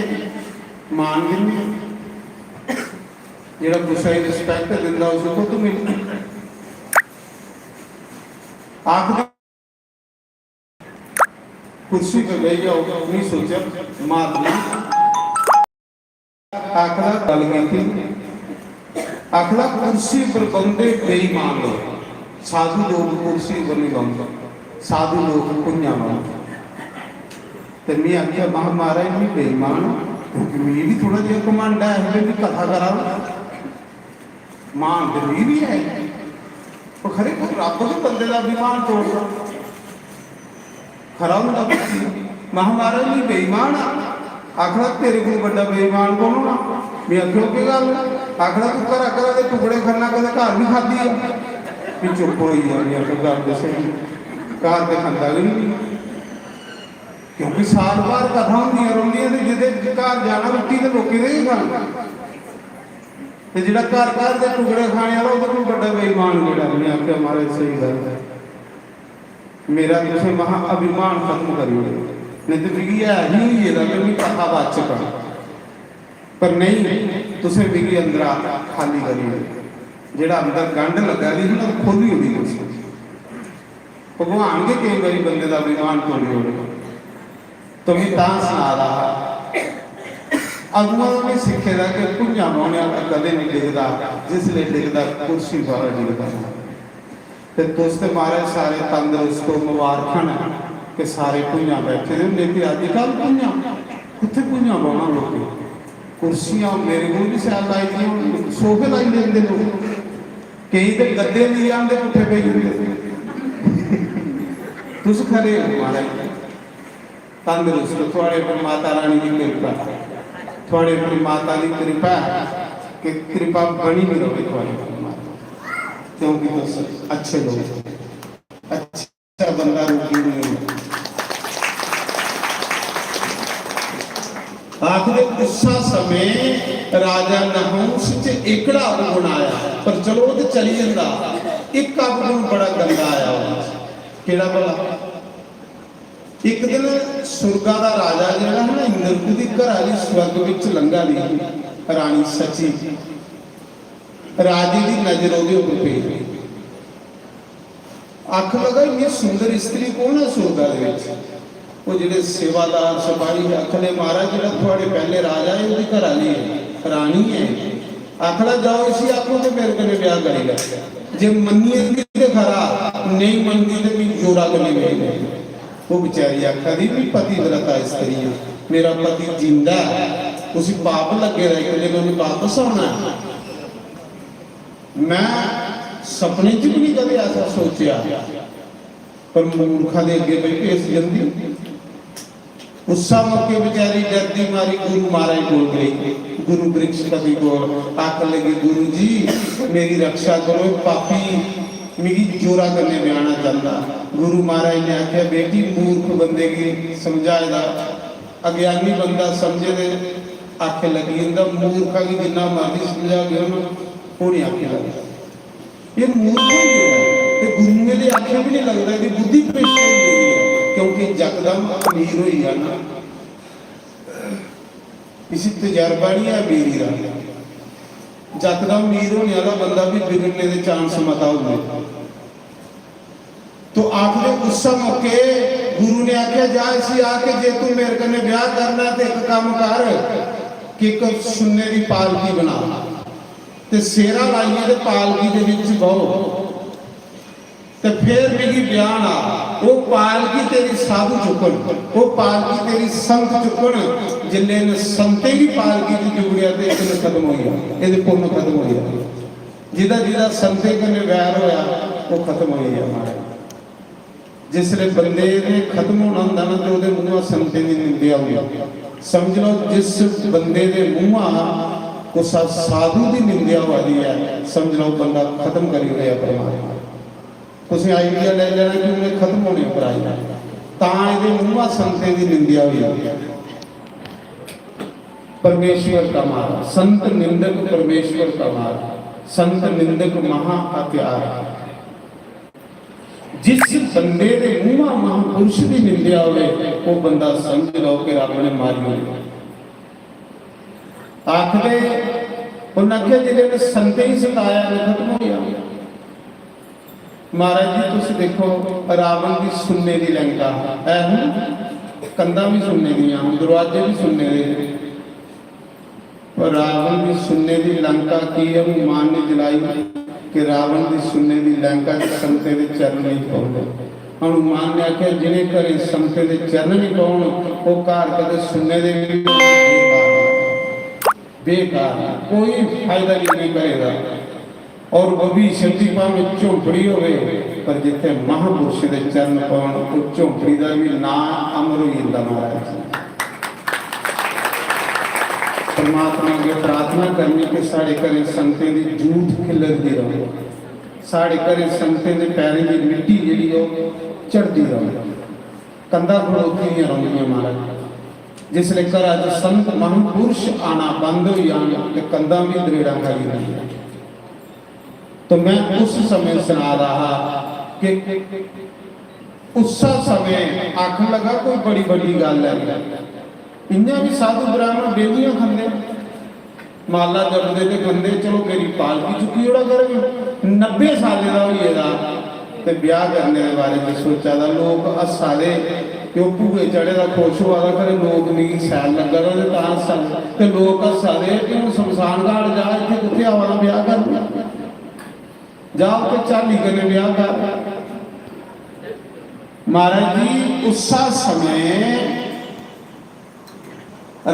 मान देने, जो गुस्सा ही रिस्पैक्ट दिता उसको तो मिलती। आखिर कुर्सी पर बह जाओ, नहीं सोचा महात्मा आखिर गल की, आखिर कुर्सी पर बंदे बेईमान लोग, साधु लोग कुर्सी पर नहीं बंद, साधु लोग पुण्या मान। तो मैं आखिया महा महाराज मैं बेईमान, क्योंकि मैं भी थोड़ा जिहा घमंड है, मैं भी कथा करा मान तो मैं भी है, तो खरे को रब के बंदे का अभिमान तोड़ना खरा होंदा। महा महाराज मैं बेईमान आखिर तेरे को बड़ा बेईमान कौन होना। मैं आखियो की गल, आखिर तू घरा घरा के टुकड़े खाना कदे घर भी खाधी है, भी चुप हो गई गल दसे घर तो खाता भी नहीं, क्योंकि साल बार कथा होंदियां रहिंदियां ते जिहदे घर जाना रोटी तो लोकें दे ही खानी, ते जिहड़ा घर घर के टुकड़े खाने वाला उहदे कोल बड़ा बेईमान जिहड़ा। मैं आखिया महाराज सही गल है, मेरा तुसीं महा अभिमान खत्म करियो, नहीं तो मिगी है ही ये मैं कथा बच कर पर नहीं तुसें मिगी अंदर खाली करी जेड़ा अंदर गंढ लगा दी ना खोली होगी तुम भगवान के कई बारी बंदे का विमान तोड़ी हो तो मैं सुना रहा अगुआ भी सिखे दा कि भुंजा पाने कदे नहीं डिगदा जिसले डिगदा कुर्सी वाला डिगदा फिर तुस ते महाराज सारे तंदुरुस्त मुबारक कि सारे भुंजा बैठे होंगे कि अजकल भुंजा कितने भुंजा पाना लोग कुर्सियां मेरे को भी शायद लाई दी सोफे लाई लेंगे लोग कई तो गद्दे नहीं आते पुठे पे तुस खरे हो महाराज तंदुरुस्त थोड़े पर माता रानी की कृपा थोड़े पर माता की कृपा कि कृपा बनी नहीं रहे थोड़े क्योंकि तुस अच्छे लोग अच्छा बंदा रोगी नहीं आखिर गुस्सा समय राजा नहुस च एकड़ा अवगुण आया पर चलो तो चली जाता एक अवगुण बड़ा गंदा आया केड़ा भला एक दिन सुरगा का राजा जरा है ना इंद्रपुर की घराली स्वर्ग विच लंघा ली रानी सची राजे की नजर वो ऊपर पई अख लगा इन्नी सुंदर स्त्री कौन है सुरगा दे विच वो जिहड़े सेवादार सिपाही आखले महाराज जिहड़ा थोड़े पहले राजा है उसकी घराली है रानी है आखला जाओ इसी आखो तो मेरे कने ब्याह करेगा जे मन्निए तो खरा नहीं मनती तो मैं जोड़ा कने भेज वो बेचारी आखा दी भी पति व्रता स्त्री है मेरा पति जिंदा है उसी पाप लगे रहे कि जब उन्हें वापस आना मैं सपने च भी नहीं कभी ऐसा सोचा पर मूर्खा दे अगे भाई भेस जल्दी उसा मौके बेचारी डरती मारी गुरु महाराज बोल गई गुरु बृहस्पति को आख लगी गुरु जी मेरी रक्षा करो पापी मेरी जोरा करने में आना चाहता गुरु महाराज ने आख्या बेटी मूर्ख बंदे की समझाएगा अज्ञानी बंदा समझे दे आखे लगी इंदा मूर्खा की जिन्ना मर्जी समझा गया वो नहीं आखे लगे ये मूर्ख है गुरु ने आखे भी नहीं लगता कि बुद्धि पेश है क्योंकि जकदम अमीर हुई है ना किसी तजर्बा नहीं है अमीरी का जकदम अमीर होने वाला बंदा भी बिगड़ने के चांस मता होंगे तो आखिर उस मौके गुरु ने आख्या जा इसी आके जे तू मेरे कने ब्याह करना तो एक काम कर कि एक सुन्ने की पालकी बना ते सेरा लाइए ते पालकी दे विच बहो ते फिर मेरी ब्याह ना वो पालकी तेरी साधु चुकन वो पालकी तेरी संत चुकन जिले ने संते की पालकी च जुड़िया तो एक खत्म हो गया ये पुण्य खत्म हो गया जिदा जिदा संते कने वैर होया वो खत्म हो गया हमारे जिसले बंदे ने खत्म होना होंदा ना तो उहदे मूंह संते दी निंदिया होगी समझ लो जिस बंदे दे मूंह को साधु की निंदिया वाली है समझ लो बंदा खत्म करी होया परमात्मा तुसीं आइडिया ले लेना कि उन्हें खत्म होने पर आई तां इहदे मूंह संते की निंदिया हुई परमेश्वर का मार संत निंदक परमेश्वर का मार संत निंदक महा हत्यार जिस बंदे के मूंह महापुरुष की निंदिया होवे वो बंदा समझ लो कि रब ने मारी होई आखिरे उन्हें आख्या जिहड़े संते ही सताया खत्म हो गया महाराज जी तुम देखो रावण की सुन्ने की लंका है कंधा भी सुन्ने दियां दरवाजे भी सुन्ने दे पर रावण की सुन्ने की लंका की हनुमान ने जलाई कि रावण की सुन्ने की लंका संते के चरण नहीं पाउंदे हनुमान ने आख्या जिन्हें घरे संते के चरण नहीं पाउण वो घर कदे सुन्ने दे बेकार कोई फायदा नहीं करेगा और भविष्य की भावें झोंपड़ी होवे पर जिथे महापुरुष के चरण पाउण वो झोंपड़ी का भी ना अमर हो जाता महाराज परमात्मा के प्रार्थना करनी कि साढ़े घरे संते की जूठ खिलरती रहे साढ़े घरे संते के पैरों की मिट्टी जी चढ़ती रहे कंधा खड़ोती रही महाराज जिसले घर संत महापुरुष आना बंद हो जान तो कंधा भी दरेड़ा खाई रही तो मैं उस समय सुना रहा कि उस समय आख लगा कोई बड़ी बड़ी गल है इन्हें भी साधु ब्राह्मण बेलियां खाते माला जपदे ते बंदे चलो मेरी पालकी चुकी ओड़ा करेंगे 90 साल का होइएगा ते ब्याह करने के बारे में सोचा था लोग हसा दे कि भूए चढ़े का खुश हुआ था करे लोग नहीं सैल लगा तो लोग हसा दे कि हूँ शमशान घाट जा इतने कुत्ते आवाना ब्याह कर जाओ तो चाली करने ब्याह कर महाराज जी उस समय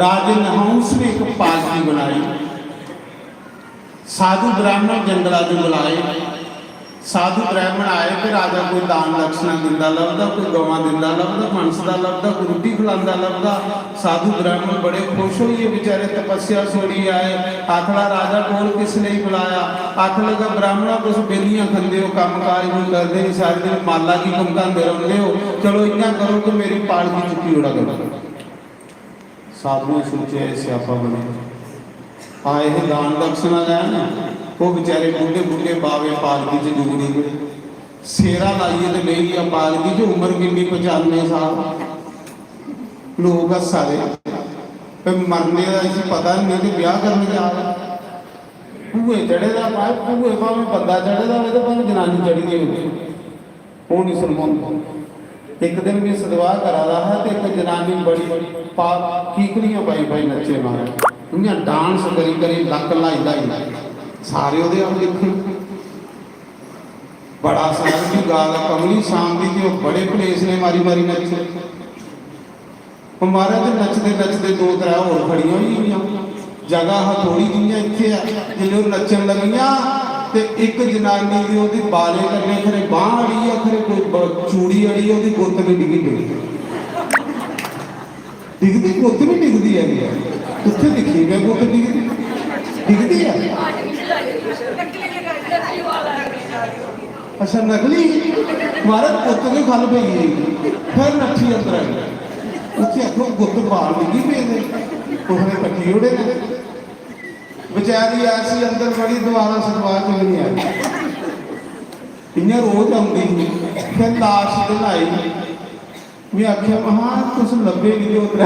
राजे नहुस ने एक पालकी बनाई साधु ब्राह्मण जंगला जो बुलाए साधु ब्राह्मण आए तो राजा कोई दान लक्षणा दिंदा लभदा कोई गवां दिंदा लभदा मनसदा लभदा कोई रोटी खिलांदा लभदा साधु ब्राह्मण बड़े खुश होइए बेचारे तपस्या छोड़ी आए आखड़ा राजा कोल किस लिए बुलाया आख लगा ब्राह्मणा कुछ बेलियां खंदे हो काम काज भी करते नहीं सारे दिन माला की कमकांदे रहंदे हो चलो इन्ना करो कि मेरी पालकी चुकी उड़ा करो साधु सोचे स्यापा बने आए दान दक्षिणा लाया ना वो बेचारे बूढ़े बूढ़े बावे पालकी च जुगड़ी गए सेरा लाइए तो ले लिया पालकी च उम्र कितनी 95 साल लोग हसा रहे मरने का इसी पता नहीं कि ब्याह करने जा रहे भूए चढ़े का भूए भावे बंदा चढ़े का तो भावे जनानी चढ़ी गई वो नहीं सुनवाउंदा एक दिन भी सदवाह करा रहा है तो एक जनानी बड़ी कीकड़ियां पाई पाई नचे मारे उन्हें डांस करी करी लक लाई सारे वो देख बड़ा सार की गाल कमली शाम की थी बड़े प्लेस ने मारी मारी नचे महाराज नचते नचते 2-3 होर खड़िया हुई जगह थोड़ी जी इतने जो नचन लगिया तो एक जनानी की वो बाले करने खरे बांह अड़ी है खरे कोई चूड़ी अड़ी है वो गुत्त भी डिगी डिगती गुत्त भी डिगती है उत्थे दिखी मैं गुत्त डिगती है अच्छा नकली महाराज गुत्त के खल पी गई फिर नठी अंदर आई उत्थे आखो गुत्त बाल डिगी पे उसने कट्ठी उड़े ने बेचारी ऐसी अंदर बड़ी दोबारा सलवार च नहीं आई इं रोज आती फिर लाश दिन आई मैं आख्या महा तुम लभे नहीं उतर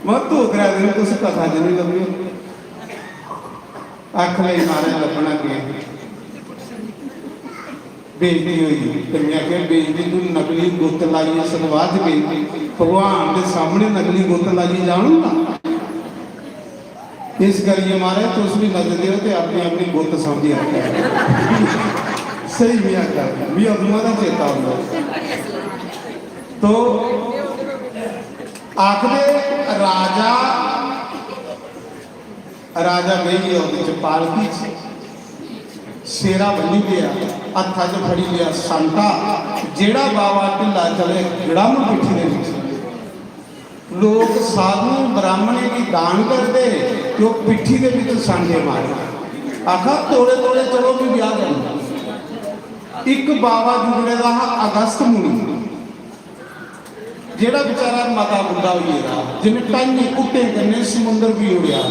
मैं 2-3 दिन तुम कथा च नहीं लभे आख ली मारे लभना के बेजती हुई तो मैं क्या बेजती तू नकली गुत्त लाइए सलवार च बेजती भगवान के सामने नकली गुत्त लाइए जाऊंगा इस करिए मारे तुम भी नचते हो तो अपनी अपनी गुत्त समझी रखा सही भी आता भी अदुआ का चेता होता तो आखिर राजा राजा गई पालकी सेरा बनी गया हथा च फड़ी लिया सांटा जेड़ा बाबा ढिला चले गड़म पिठी दे लोग साधु ब्राह्मणे की दान करते जो पिठी के विच सांटे मारे आखा तोड़े तोड़े चलो भी ब्याह करना एक बाबा जुगड़े का अगस्त मुनि जेड़ा बेचारा माता बुढ़ा हुआ जिन्हें टाइम कुत्ते करने समुद्र भी उड़िया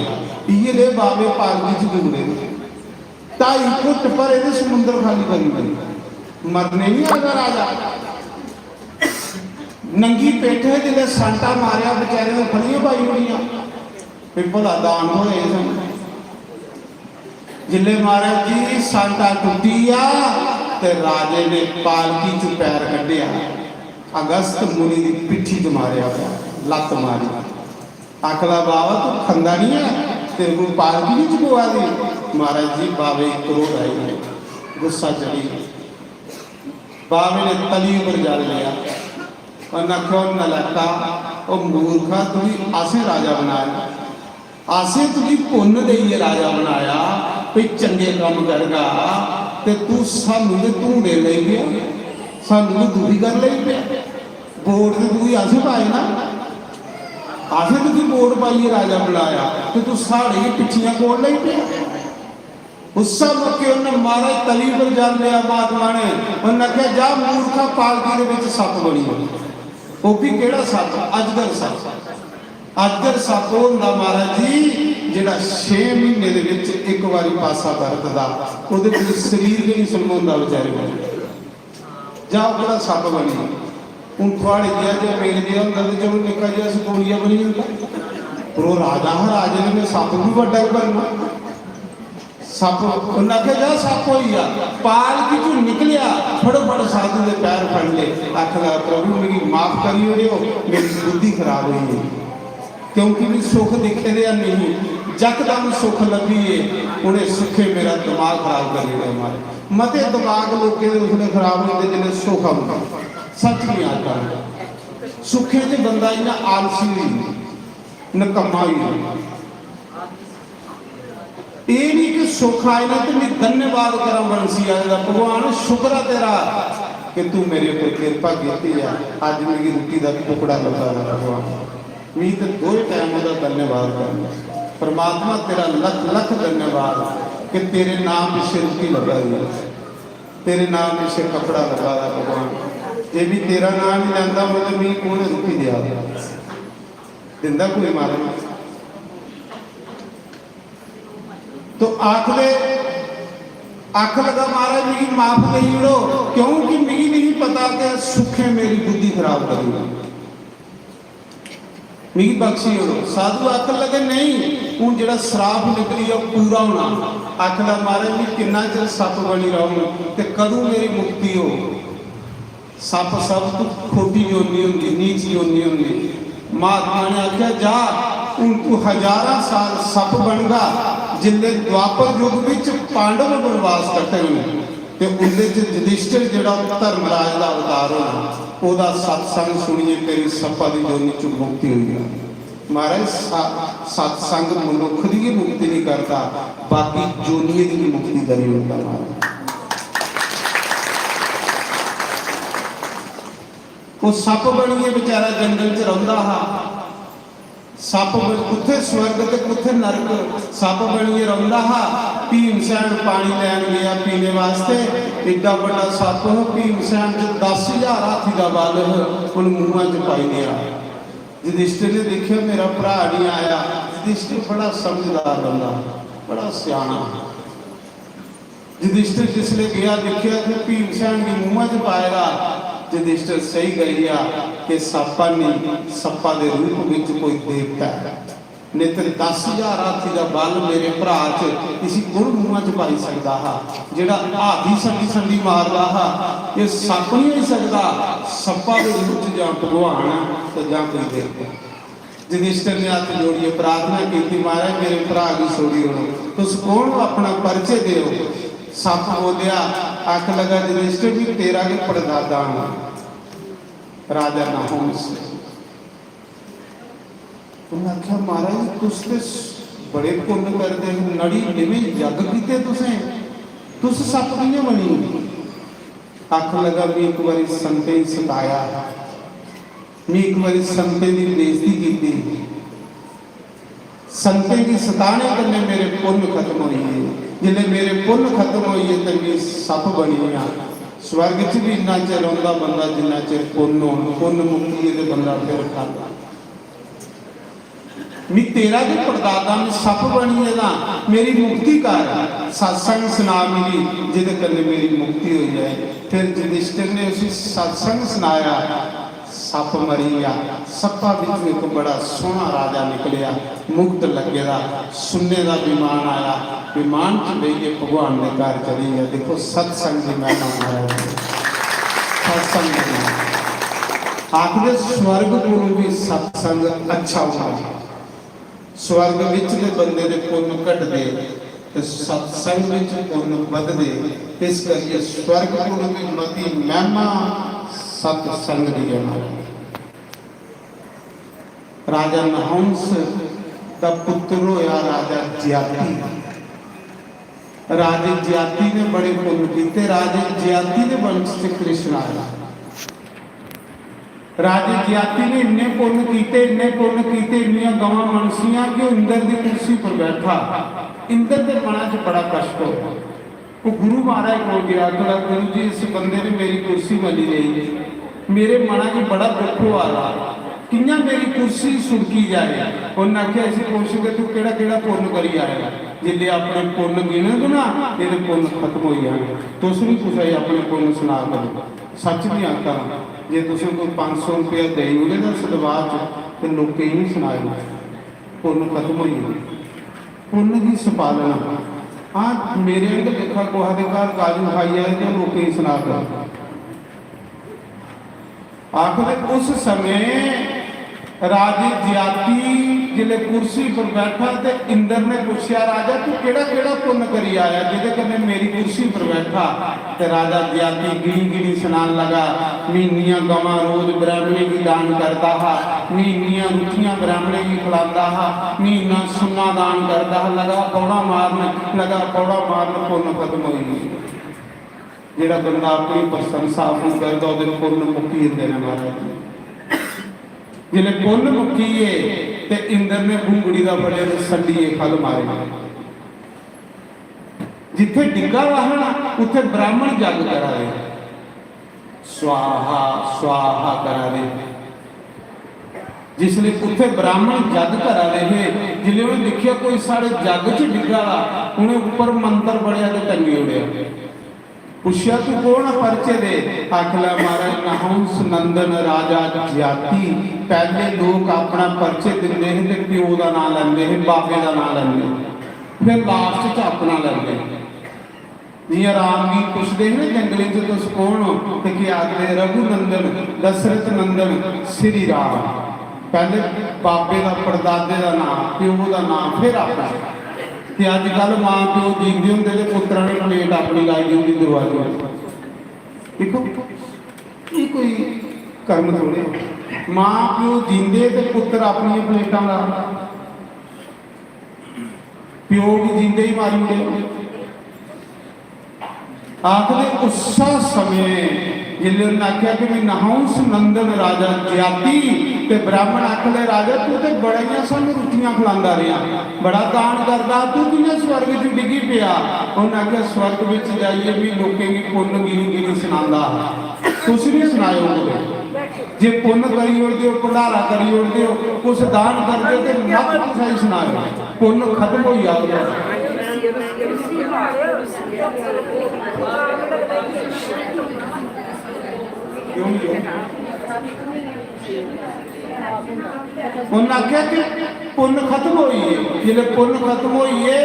ये बाबे पालकी च जुगड़े 2.5 फुट पर ये समुद्र खाली बनी बनी मरने नहीं आगा राजा नंगी पेठे जिले सांटा मारिया बेचारे ने फड़ियां पाई हुई भला दान होए जिले महाराज जी सांटा टुटी ते राजे ने पालकी च पैर कढ़िया अगस्त मुनि की पिठी च मारिया लत मारी आखला बाबा तू खंदा नहीं है तेरे को पालकी नहीं चुकवा दी महाराज जी बाबे क्रोध आई गुस्सा चढ़ी बाबे ने तली पर जल लिया और नखो नलका और मूर्खा तुझी आसे राजा बनाया आसे तुझी पुण्य देइए राजा बनाया कोई चंगे काम करगा ते तू सानू दे धूड़े ले गया सानू दुखी कर ले गया बोर्ड से तू आसे पाए ना आसे तुझी बोर्ड पाइए राजा बुलाया तो तू साढ़े ही पिछियां कोड़ ले गया उस मौके उन्हें मारा तली पर जल लिया महात्मा ने उन्हें कहा जा मूर्खा पालकी दे विच सप बनी वो भी केड़ा सप अजगर सप अजगर सप होंदा महाराज जी जिहड़ा 6 महीने दे विच एक बारी पासा करदा ओहदे विच शरीर भी नहीं सलमाउंदा बेचारे को जा बड़ा सप बनी हूँ थोड़े जिहा जो मेल जिहा होंदा ते चलो निक्का जिहा सकोलिया बनी जांदा पर वो राजा राजे ने सप भी बड़ा बनना सप उन्हें आख्या जा सप हो गया पाल की चू निकलिया फटोफट साधु के पैर फड़ ले आखदा प्रभु मेरी माफ करियो हो मेरी बुद्धि खराब हुई है क्योंकि भी सुख दिखे दे नहीं जकदम सुख लगी है उन्हें सुखे मेरा दिमाग खराब कर दिया हमारे मते दिमाग लोग उसने खराब होते जिन्हें सुख आऊंगा सच नहीं आता सुखे च बंदा इन्ना आलसी नहीं नकम्मा ही नहीं ये नहीं कि सुख आए ना तो मैं धन्यवाद करा बंसी आएगा भगवान शुक्र है तेरा कि तू मेरे ऊपर कृपा की है अज मेरी रोटी का टुकड़ा लगा भगवान मैं तो दो टाइम का धन्यवाद करना परमात्मा तेरा लख लख धन्यवाद कि तेरे नाम पिछे रोटी लगा दी तेरे नाम पिछे कपड़ा लगा रहा भगवान ये भी तेरा नाम ही लेंदा मतलब मैं कौन रोटी दिया दिंदा कोई मारा तो आखदे आख लगा महाराज मेरी माफ नहीं उड़ो क्योंकि मेरी नहीं पता कि सुखे मेरी बुद्धि खराब करूंगा मेरी बख्शी उड़ो साधु आख लगे नहीं हूँ जो श्राप निकली है पूरा होना आखदा महाराज मैं किन्ना चिर सप बनी रहूँ तो कदों मेरी मुक्ति हो सप सब तो खोटी योनी होंगी नीच योनी होंगी महात्मा ने आख्या जा हूँ तू हजारा साल सप बनगा जिले द्वापर युग विच पांडव वनवास कटे तो उनके युधिष्ठिर जो धर्मराज का अवतार होना ओदा सत्संग सुनिए तेरी सपा की जोनी चु मुक्ति हुई है महाराज सत्संग मनुख की मुक्ति नहीं करता बाकी जोनिए की मुक्ति करी होता महाराज वो सप बनिए बेचारा जंगल च रहा हा सप कुत्थे स्वर्ग ते कुत्थे नरक सप बनिए रहा हा भीमसैन पानी लैन गया पीने वास्ते एडा बड़ा सप भीमसैन 10,000 हाथी का बल उन मूँह च पाई गया युधिष्ठिर ने देखिया मेरा भरा नहीं आया युधिष्ठिर बड़ा समझदार बंदा बड़ा सियाना युधिष्ठिर जिसले गया देखिया कि भीमसैन के मूँह च पाएगा युधिष्ठिर सही गया कि सपा नहीं सपा के रूप में कोई देवता है नहीं तो 10,000 हाथी का बल मेरे भरा च किसी गुण मूँह च पाई सकता हा जेड़ा हाथी संडी संडी मारदा हा ये सप नहीं हो सकता सपा के रूप च जां भगवान तो जां कोई देवता युधिष्ठिर ने हाथ जोड़िए प्रार्थना की महाराज मेरे भरा की सोड़ी हो तुस कौन अपना परिचय दो सप बोलिया आख लगा युधिष्ठिर भी तेरा के परदादा राजा नाहुस उन्हें आख्या महाराज तुस बड़े पुण्य करते नड़ी निवे जग कीते तुस सप किवें बनी आख लगा मैं एक बार संते सताया मैं एक बार संते की बेइज्जती की संते की सताने करने मेरे पुण्य खत्म हुई है जिले मेरे पुण्य खत्म हुई है तो मैं सप बनी हाँ स्वर्ग च भी इन्ना चिर रहा बंदा जिन्ना चिर पुण्य मुक्ति है बंदा फिर खाता मैं तेरा जो परदादा में सप बनी है ना मेरी मुक्ति कर सत्संग सुना मिली जिदे कन्ने मेरी मुक्ति हो जाए फिर युधिष्ठिर ने उसी सत्संग सुनाया सप मरी गया सपा बिच एक बड़ा सोहना राजा निकलिया मुक्त लगेगा सुनने का विमान आया विमान च बहिए भगवान ने घर चली गया देखो सत्संग की महिमा है सत्संग आखिर स्वर्ग को भी सत्संग अच्छा होगा स्वर्ग विच दे बंदे दे पुण्य घटदे ते सत्संग विच पुण्य वधदे इस करके स्वर्ग को भी मती महिमा सत्संग दी है राजा नहुस का पुत्र होया राजा ज्याति राजे ज्याति ने बड़े पुण्य किए राजे ज्याति ने वंश से कृष्ण आया राजे ज्याति ने इन्ने पुण्य किए इन्नियां गवां मनसियां कि इंद्र की कुर्सी पर बैठा इंद्र के मना च बड़ा कष्ट हो वो गुरु महाराज को गया कहला गुरु जी इस बंदे ने मेरी कुर्सी बनी रही मेरे मना च बड़ा दुख हो रहा कियां मेरी कुर्सी सुड़की जाए उन्हें आख्या ऐसी पूछोगे तू केड़ा केड़ा पुण्य करी आएगा जिले अपने पुण्य गिने ना ये पुण्य खत्म हो जाए तुस भी कुछ अपने पुण्य सुना करो सच नहीं आखा जे तुम कोई 500 रुपया दे उन्हें सदवार तो लोग ही नहीं सुनाए पुण्य खत्म हो गई। पुण्य की संपादना हाँ मेरे अंदर देखा कोहा के घर काजू खाई आए तो लोग ही सुना कर आखिर उस समय राजे ज्याति जिले कुर्सी पर बैठा तो इंद्र ने पूछा राजा तू केड़ा केड़ा पुण्य करी आया जिदे कने मेरी कुर्सी पर बैठा। तो राजा ज्याति गिनी गिनी सुनान लगा मैं इन्नियां गवां रोज ब्राह्मणे की दान करता हा, मैं इन्नियां रुटियां ब्राह्मणे की खिलाता हा, मैं इन्ना सुन्ना दान करता हा। लगा पौड़ा मारन पुण्य खत्म हो गई। जेड़ा बंदा अपनी प्रशंसा अपनी करता वो पुण्य मुक्की देने महाराज जिले पुण्य मुक्कीए ते इंद्र ने घुंगड़ी का बड़े संडीए खल मारे। जिथे डिग्गा वाहना उथे ब्राह्मण जग करा दे स्वाहा स्वाहा करा दे। जिसले उथे ब्राह्मण जग करा दे जिले उन्हें देखिया कोई साढ़े जग च डिग्गा उन्हें ऊपर मंत्र बड़िया तो टंगी उड़िया। पूछा तू कौन परचे दे आखला महाराज नहुंस नंदन राजा ज्याति। पहले लोग अपना परचे दिंदे हैं ते प्यो का नाम लेंदे हैं बाबे का नाम लेंदे फिर लास्ट च अपना लेंदे। जियां राम जी पुछदे हैं जंगले च तुस कौन हो ते कि आखदे रघुनंदन दशरथ नंदन श्री राम। पहले बाबे का परदादे का नाम प्यो का नाम फिर अपना। कि अजकल मां प्यो जींदे होंदे ते पुत्तरां ने प्लेट अपनी लाई होंदी दरवाजे। देखो ये कोई कर्म थोड़े मां प्यो जींदे ते पुत्तर अपनी प्लेटां ला प्यो भी जींदे ही मारी उड़े। आखिर उस समय जिले उन्हें आख्या कि मैं नहुंस नंदन राजा ज्याति ते ब्राह्मण आखले राजा तू तो बड़िया सानू रुटियां खिलांदा रहा बड़ा दान करदा तू किने स्वर्ग च डिगी पिया। उन्हें आख्या स्वर्ग विच जाइए भी लोकें की पुण्य गिनी गिनी सुनांदा कुछ नहीं सुनाए जे पुण्य करी उड़दे हो भंडारा करी उड़दे हो कुछ दान करदे ते मत कुछ सुनाए पुण्य खत्म हो जाओ। उन्हें आख्या कि पुण्य खत्म हुई है जिले पुण्य खत्म हुई है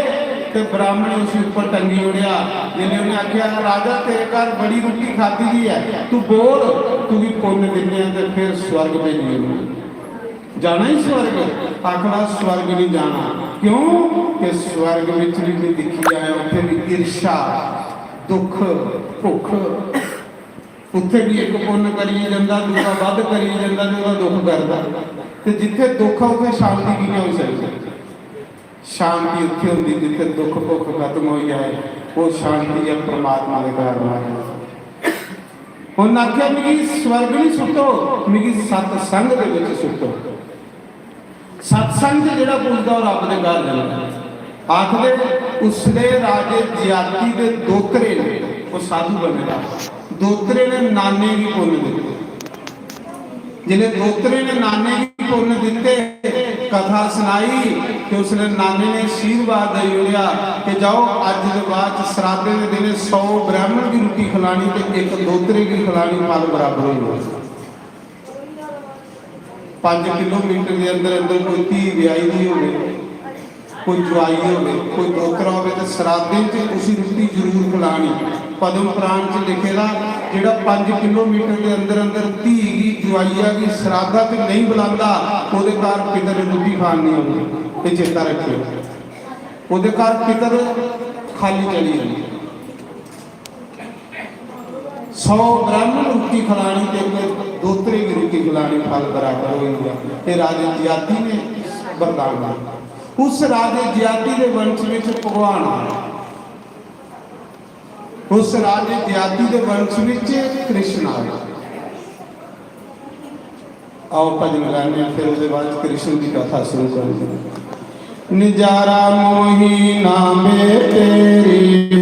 तो ब्राह्मण उस ऊपर टंगी उड़िया। जिले उन्हें आख्या राजा तेरे घर बड़ी रोटी खाती दी है तू बोल तू भी पुण्य दिने तो फिर स्वर्ग में नहीं जाना ही स्वर्ग। आखड़ा स्वर्ग नहीं जाना क्यों कि स्वर्ग में भी दिखी जाए उत्थे भी ईर्षा दुख भुख उत्थे भी एक पुण्य करी जाता दूसरा वध करी जाता जो दुख करता। तो जिथे दुख है उत्थे शांति की हो सकती। शांति उत्थे होंदी जिथे दुख भुख खत्म हो जाए वो शांति है परमात्मा के कारण। उन्हें आख्या मिगी स्वर्ग नहीं सुटो मिगी सत्संग दे विच सुटो। सत्संग जिहड़ा पुजदा रब दे घर जांदा। आखदे उसले राजे ज्याति दे दोतरे ने वो साधु बनेगा दोतरे ने नाने की पुण्य दिते। जिन्हें दोतरे ने नाने की पुण्य दिते कथा सुनाई कि उसने नाने ने आशीर्वाद दे उड़िया कि जाओ अज के बाद श्राद्धे के दिन 100 ब्राह्मण की रोटी खिलानी तो एक दोतरे की खिलानी फल बराबर हो। 5 किलोमीटर के अंदर अंदर कोई धी ब्याई दी हो कोई जवाई हो कोई दोतरा हो तो श्राद्धे उसी रोटी जरूर खिलानी। पद्म पुराण च लिखेगा जिहड़ा 5 किलोमीटर के अंदर अंदर धी की जवाइया की श्राद्धा ते नहीं बुलांदा ओदे घर पितर रोटी खान नहीं होंदी। ये चेता रखियो ओदे घर पितर खाली चली जाती। 100 ब्राह्मण रोटी खिलानी ते दोतरे की रोटी खिलानी फल बराबर हो गया। ये राजे ज्याति ने वरदान दिया। उस राजे ज्याति के वंश में भगवान आया। उस राजे ज्याति के वंश में कृष्ण आया। आओ भजन गाने फिर उसके बाद कृष्ण की कथा शुरू कर दी। निजारा मोही नामे तेरी